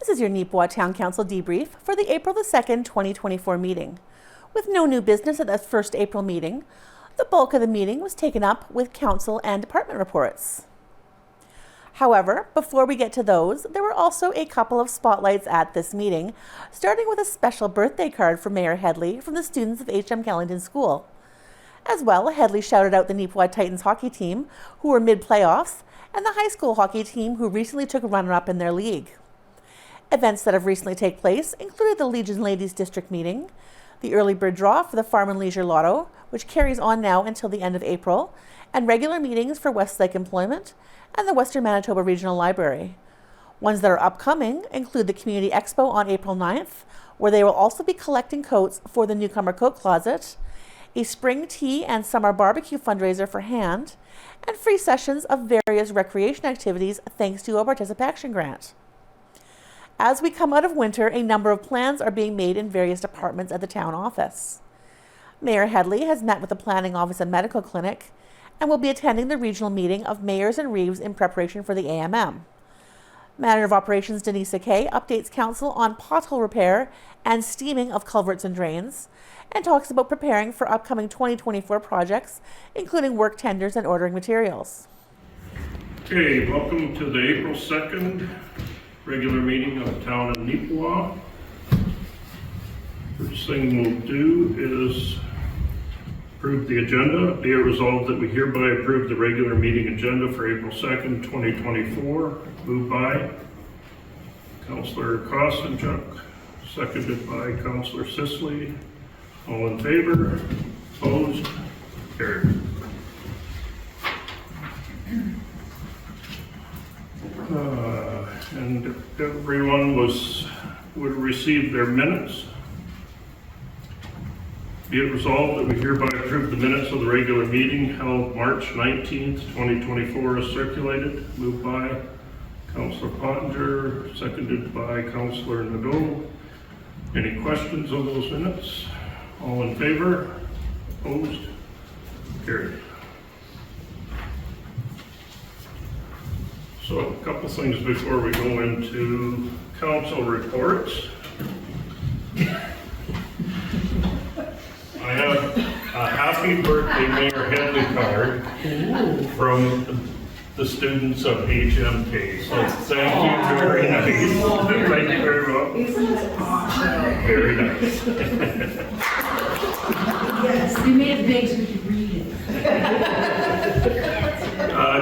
This is your Neepawa Town Council debrief for the April the 2nd, 2024 meeting. With no new business at the first April meeting, the bulk of the meeting was taken up with council and department reports. However, before we get to those, there were also a couple of spotlights at this meeting, starting with a special birthday card for Mayor Headley from the students of H.M. Kellington School. As well, Headley shouted out the Neepawa Titans hockey team, who were mid-playoffs, and the high school hockey team, who recently took a runner-up in their league. Events that have recently taken place included the Legion Ladies District Meeting, the early bird draw for the Farm and Leisure Lotto, which carries on now until the end of April, and regular meetings for Westlake Employment and the Western Manitoba Regional Library. Ones that are upcoming include the Community Expo on April 9th, where they will also be collecting coats for the Newcomer Coat Closet, a spring tea and summer barbecue fundraiser for Hand, and free sessions of various recreation activities thanks to a participation grant. As we come out of winter, a number of plans are being made in various departments at the town office. Mayor Headley has met with the Planning Office and Medical Clinic and will be attending the regional meeting of mayors and reeves in preparation for the AMM. Manager of Operations Denise Kay updates council on pothole repair and steaming of culverts and drains, and talks about preparing for upcoming 2024 projects, including work tenders and ordering materials. Okay, welcome to the April 2nd regular meeting of the town of Neepawa. First thing we'll do is approve the agenda. Be it resolved that we hereby approve the regular meeting agenda for April 2nd, 2024. Moved by Councillor Kostenchuk, seconded by Councillor Sisley. All in favor? Opposed? Carried. And everyone would receive their minutes. Be it resolved that we hereby approve the minutes of the regular meeting held March 19th, 2024 as circulated. Moved by Councillor Pottinger, seconded by Councillor Nadeau. Any questions on those minutes? All in favor? Opposed? Carried. So a couple things before we go into council reports. I have a happy birthday Mayor Headley card from the students of HMK. So thank you very nice. Thank you very much. Very nice. Yes, they made it big so we could read it.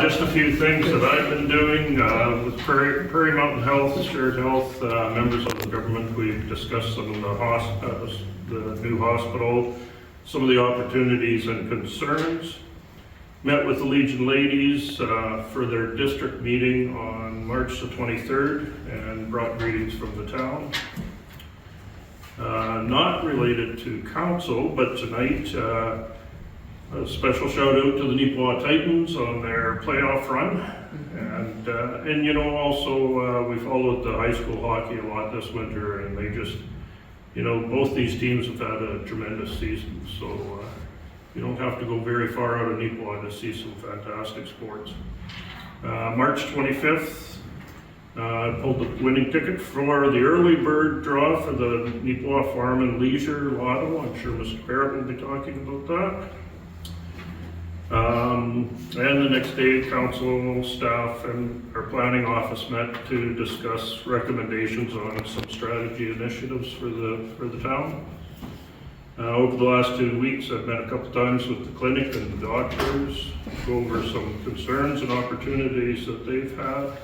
Just a few things that I've been doing with Prairie Mountain Health, Shared Health, members of the government. We've discussed some of the new hospital, some of the opportunities and concerns. Met with the Legion Ladies for their district meeting on March the 23rd and brought greetings from the town. Not related to council, but tonight, a special shout out to the Neepawa Titans on their playoff run. And you know, also we followed the high school hockey a lot this winter, and they just, you know, both these teams have had a tremendous season. So you don't have to go very far out of Neepawa to see some fantastic sports. March 25th, I pulled the winning ticket for the early bird draw for the Neepawa Farm and Leisure Lotto. I'm sure Mr. Barrett will be talking about that. And the next day, council staff and our planning office met to discuss recommendations on some strategy initiatives for the town. Over the last 2 weeks, I've met a couple times with the clinic and the doctors, go over some concerns and opportunities that they've had.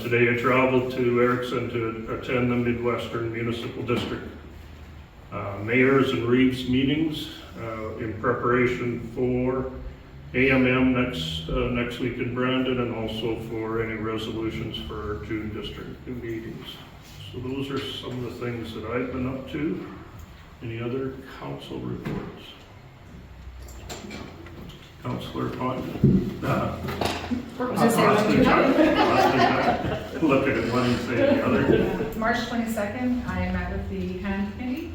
Today I traveled to Erickson to attend the Midwestern Municipal District mayors and reeves meetings in preparation for AMM next week in Brandon, and also for any resolutions for our June district meetings. So those are some of the things that I've been up to. Any other council reports? Councillor Pond? Look at it, one and say the other. March 22nd, I met with the Hand Committee.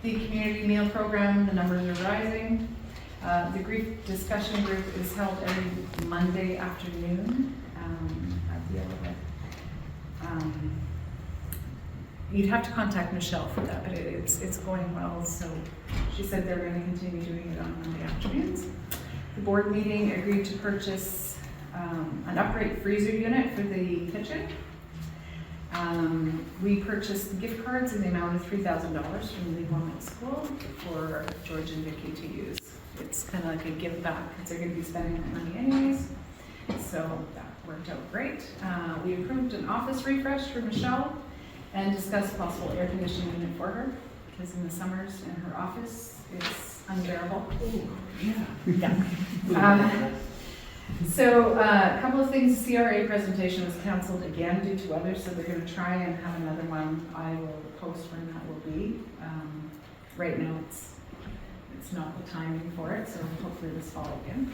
The community meal program, the numbers are rising. The grief discussion group is held every Monday afternoon at the 11th. you'd have to contact Michelle for that, but it's going well, so she said they're gonna continue doing it on Monday afternoons. The board meeting agreed to purchase an upright freezer unit for the kitchen. We purchased gift cards in the amount of $3,000 from the Neepawa School for George and Vicky to use. It's kind of like a give back, because they're gonna be spending that money anyways, so that worked out great. We approved an office refresh for Michelle and discussed possible air conditioning unit for her, because in the summers in her office, it's unbearable. Yeah. So a couple of things, CRA presentation was canceled again due to weather, so they're gonna try and have another one. I will post when that will be. Right now it's not the timing for it, so hopefully this fall again.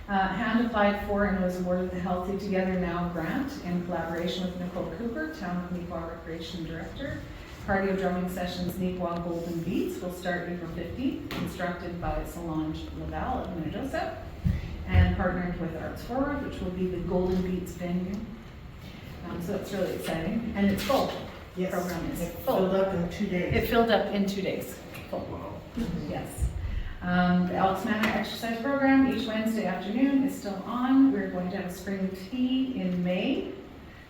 Hand applied for and was awarded the Healthy Together Now grant in collaboration with Nicole Cooper, Town of Neepawa Recreation Director. Cardio drumming sessions, Neepawa Golden Beats, will start April 15th, instructed by Solange Laval of Minnedosa, and partnered with Arts Forward, which will be the Golden Beats venue. So it's really exciting, and it's full. The program is full. Filled up in 2 days. It filled up in 2 days. Full. Wow. Yes. The Elks Manor exercise program each Wednesday afternoon is still on. We're going to have a spring tea in May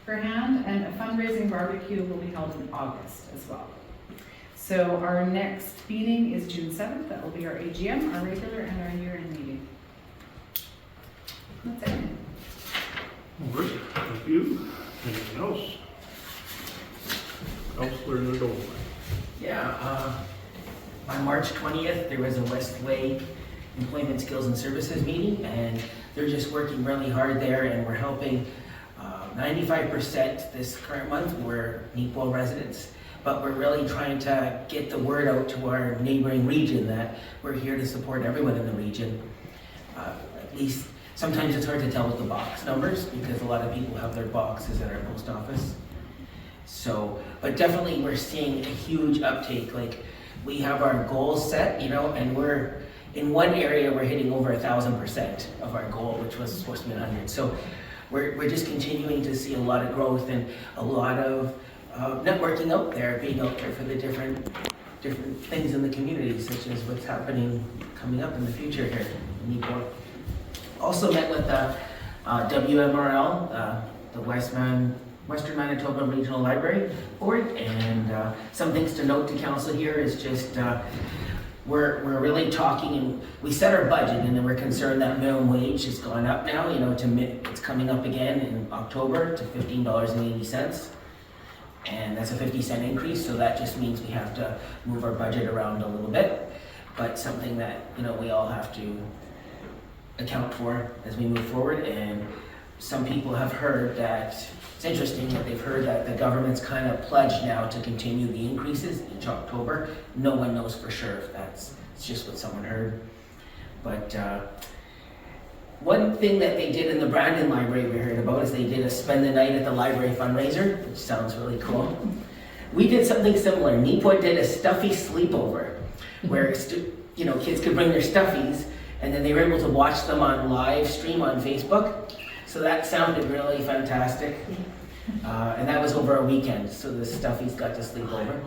for hand, and a fundraising barbecue will be held in August as well. So our next meeting is June 7th. That will be our AGM, our regular and our year-end meeting. That's it. All right, thank you. Anything else? Councilor Nadol. Yeah, on March 20th, there was a Westway Employment Skills and Services meeting, and they're just working really hard there, and we're helping 95% this current month. We're Neepawa residents, but we're really trying to get the word out to our neighboring region that we're here to support everyone in the region. At least sometimes it's hard to tell with the box numbers because a lot of people have their boxes at our post office. So, but definitely we're seeing a huge uptake. Like, we have our goals set, you know, and we're in one area we're hitting over 1,000% of our goal, which was supposed to be 100. So we're just continuing to see a lot of growth and a lot of networking out there, being out there for the different things in the community, such as what's happening coming up in the future here in Neepawa. Also met with the WMRL, the Western Manitoba Regional Library Board, and some things to note to council here is just we're really talking, and we set our budget, and then we're concerned that minimum wage has gone up now. You know, it's coming up again in October to $15.80, and that's a 50-cent increase. So that just means we have to move our budget around a little bit, but something that, you know, we all have to account for as we move forward. And some people have heard that, it's interesting that they've heard that the government's kind of pledged now to continue the increases each October. No one knows for sure if it's just what someone heard. But one thing that they did in the Brandon Library we heard about is they did a spend the night at the library fundraiser, which sounds really cool. We did something similar. Neepawa did a stuffy sleepover where you know, kids could bring their stuffies, and then they were able to watch them on live stream on Facebook. So that sounded really fantastic. And that was over a weekend, so the stuffies got to sleep over.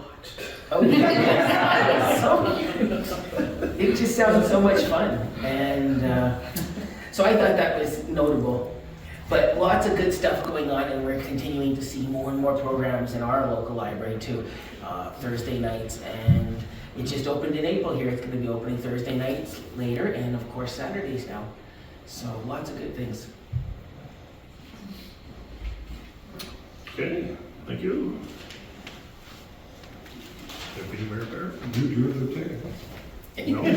Oh yeah. It just sounds so much fun. And so I thought that was notable. But lots of good stuff going on, and we're continuing to see more and more programs in our local library too. Thursday nights, and it just opened in April here. It's going to be opening Thursday nights later, and of course Saturdays now. So lots of good things. Okay, thank you. Deputy Mayor Bear? You drew the ticket. No. Go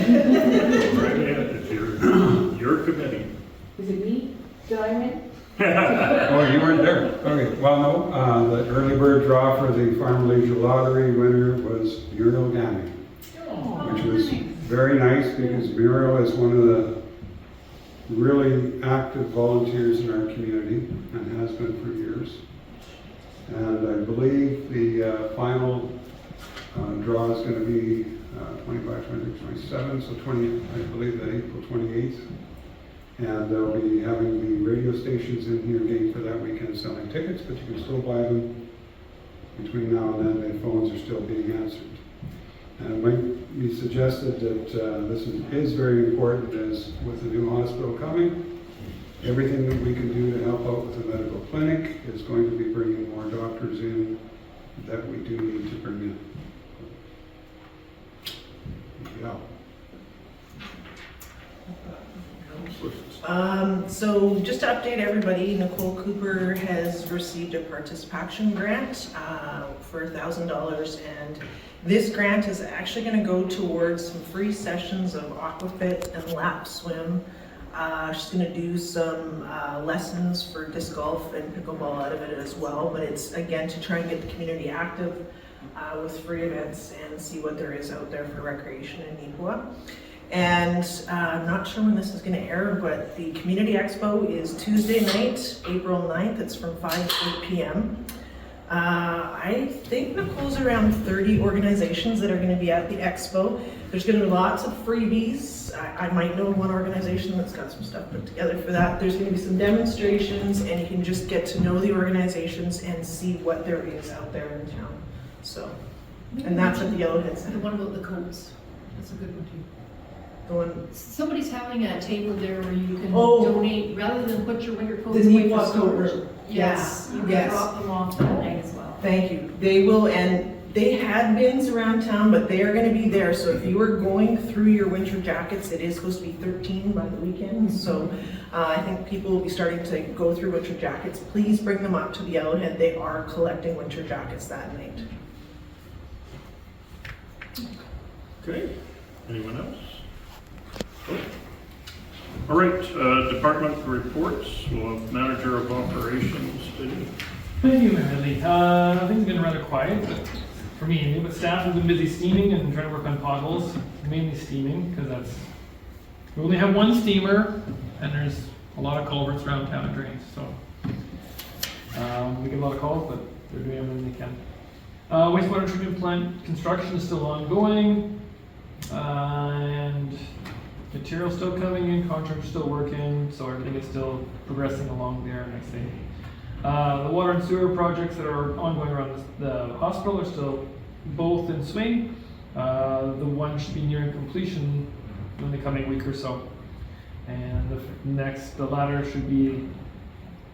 right ahead, it's your committee. Is it me? Did I win? Oh, you weren't there? Okay, well, no, the early bird draw for the Farm Leisure Lottery winner was Muriel Gammy, which was very nice because Muriel is one of the really active volunteers in our community and has been for years. And I believe the final draw is going to be 25, 26, 27, so 20, I believe that April 28th. And they'll be having the radio stations in here again for that weekend selling tickets, but you can still buy them between now and then, the phones are still being answered. And it might be suggested that this is very important, as with the new hospital coming, everything that we can do to help out with the medical clinic is going to be bringing more doctors in that we do need to bring in. Yeah. So just to update everybody, Nicole Cooper has received a participation grant for $1,000, and this grant is actually going to go towards some free sessions of aquafit and lap swim. She's going to do some lessons for disc golf and pickleball out of it as well, but it's again to try and get the community active with free events and see what there is out there for recreation in Neepawa. And I'm not sure when this is going to air, but the Community Expo is Tuesday night, April 9th. It's from 5 to 8 p.m. I think Nicole's around 30 organizations that are going to be at the expo. There's going to be lots of freebies. I might know one organization that's got some stuff put together for that. There's going to be some demonstrations, and you can just get to know the organizations and see what there is out there in town. So, and that's at the Yellowhead The Center. one about the coats, that's a good one too. The one, Somebody's having a table there where you can Oh. donate, rather than put your winter coats the away for Neepawa Town storage. Council. Yeah, Yes, you can yes. drop them off that night as well. Thank you. They will, and they had bins around town, but they are going to be there. So if you are going through your winter jackets, it is supposed to be 13 by the weekend. So I think people will be starting to go through winter jackets. Please bring them up to the Yellowhead. They are collecting winter jackets that night. Okay, anyone else? Oh. All right, department reports. We'll have manager of operations, Diddy. Thank you, Mary Lee. Things have been rather quiet, but for me, but staff have been busy steaming and trying to work on potholes, mainly steaming, because we only have one steamer, and there's a lot of culverts around town and drains, so we get a lot of calls, but they're doing everything they can. Wastewater treatment plant construction is still ongoing, and material's still coming in, contract's still working, so everything is still progressing along there, and I think. The water and sewer projects that are ongoing around the hospital are still both in swing. The one should be nearing completion in the coming week or so. And the latter should be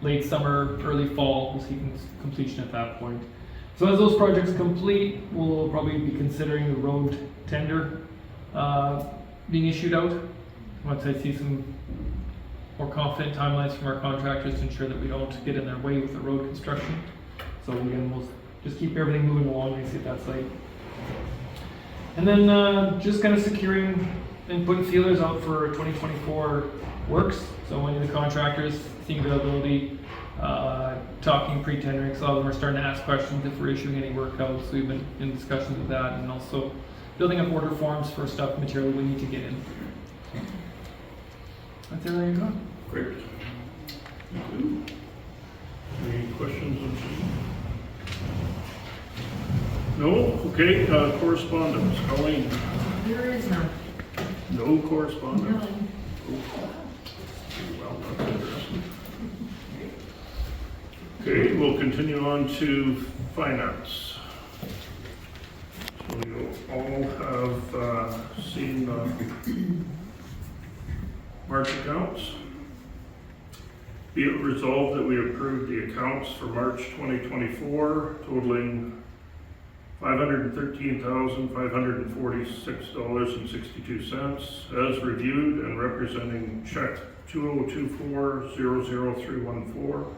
late summer, early fall. We'll see completion at that point. So as those projects complete, we'll probably be considering the road tender being issued out. Once I see some more confident timelines from our contractors to ensure that we don't get in their way with the road construction. So again, we'll just keep everything moving along and see if that's like. And then just kind of securing and putting feelers out for 2024 works. So any of the contractors seeing availability, talking pre-tendering, so a lot of them are starting to ask questions if we're issuing any work out. So we've been in discussions with that, and also building up order forms for stuff, material we need to get in. That's everything I got. Great. Thank you. Any questions on G? No? Okay, correspondence. Colleen? There is none. No correspondence? None. Well, that's interesting. Okay, we'll continue on to finance. So you all have seen March accounts. Be it resolved that we approve the accounts for March 2024 totaling $513,546.62 as reviewed and representing check 2024-00314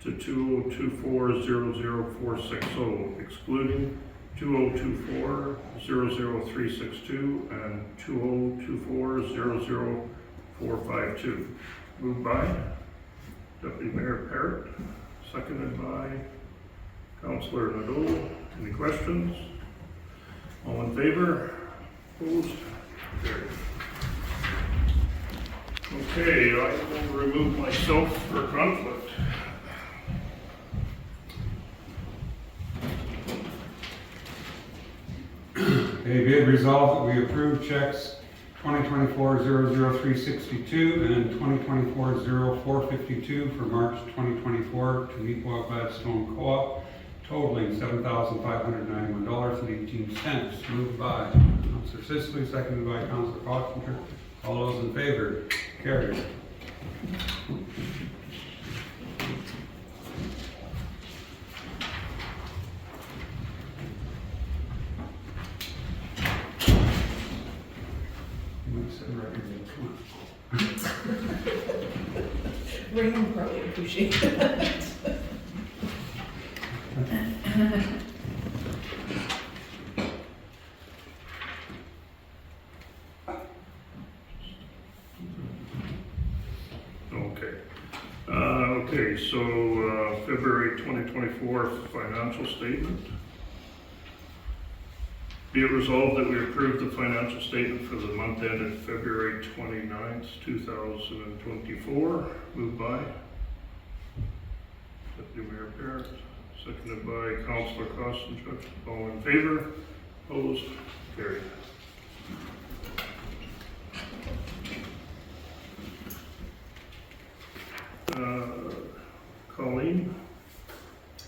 to 2024-00460, excluding 2024-00362 and 2024-00452. Moved by Deputy Mayor Parrott, seconded by Councillor Nadeau. Any questions? All in favor? Opposed? Carried. Okay, I will remove myself for conflict. Okay, be it resolved that we approve checks 2024-00362 and 2024-0452 for March 2024 to Neepawa Gladstone Co-op, totaling $7,591.18. Moved by Councillor Sisley, seconded by Councillor Foster. All those in favor? Carried. Raymond probably appreciate that. Okay, so February 2024 financial statement. Be it resolved that we approve the financial statement for the month ended February 29th, 2024. Moved by Deputy Mayor Parrott, seconded by Councillor Kostenchuk. All in favor? Opposed? Carried. Colleen,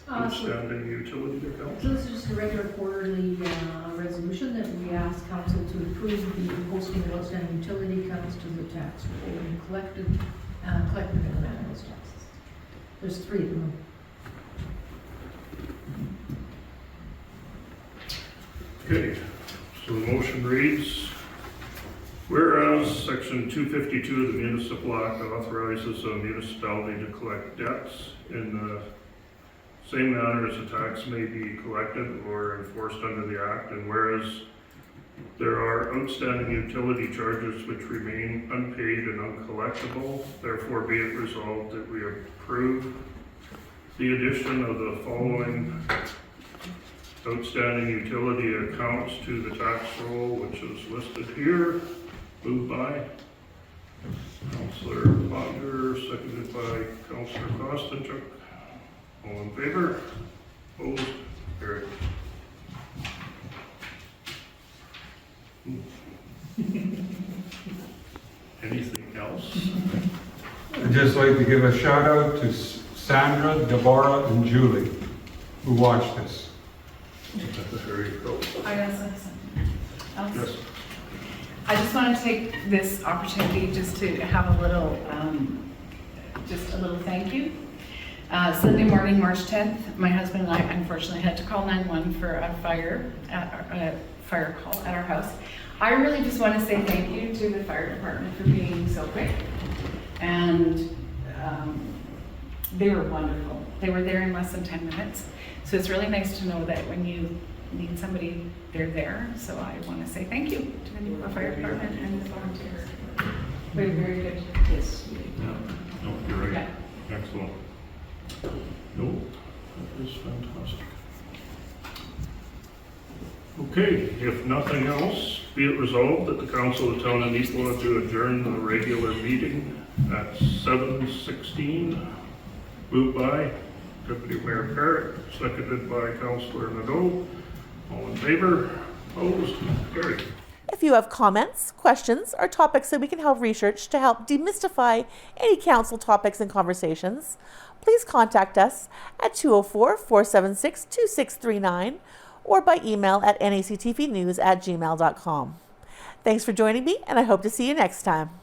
outstanding utility account. So this is just a regular quarterly resolution that we ask council to approve the posting of outstanding utility accounts to the tax roll and collected in the manner of those taxes. There's 3 of them. Okay, so the motion reads, whereas Section 252 of the Municipal Act authorizes a municipality to collect debts in the same manner as a tax may be collected or enforced under the Act, and whereas there are outstanding utility charges which remain unpaid and uncollectible, therefore be it resolved that we approve the addition of the following outstanding utility accounts to the tax roll, which is listed here. Moved by Councillor Ponder, seconded by Councillor Kostenchuk. All in favor? Opposed? Carried. Anything else? I'd just like to give a shout out to Sandra, Deborah, and Julie who watched this. There you go. I got something else. Yes. I just want to take this opportunity just to have a little thank you. Sunday morning, March 10th, my husband and I unfortunately had to call 911 for a fire call at our house. I really just want to say thank you to the fire department for being so quick, and they were wonderful. They were there in less than 10 minutes. So it's really nice to know that when you need somebody, they're there. So I want to say thank you to the Neepawa Fire Department and the volunteers. Very, very good. Yes. No, you're right. Yeah. Excellent. No, that is fantastic. Okay, if nothing else, be it resolved that the Council of the Town of Neepawa to adjourn the regular meeting at 7:16. Moved by Deputy Mayor Parrott, seconded by Councillor Nadeau. All in favor? Opposed? Carried. If you have comments, questions, or topics that we can help research to help demystify any council topics and conversations, please contact us at 204-476-2639 or by email at nactvnews@gmail.com. Thanks for joining me, and I hope to see you next time.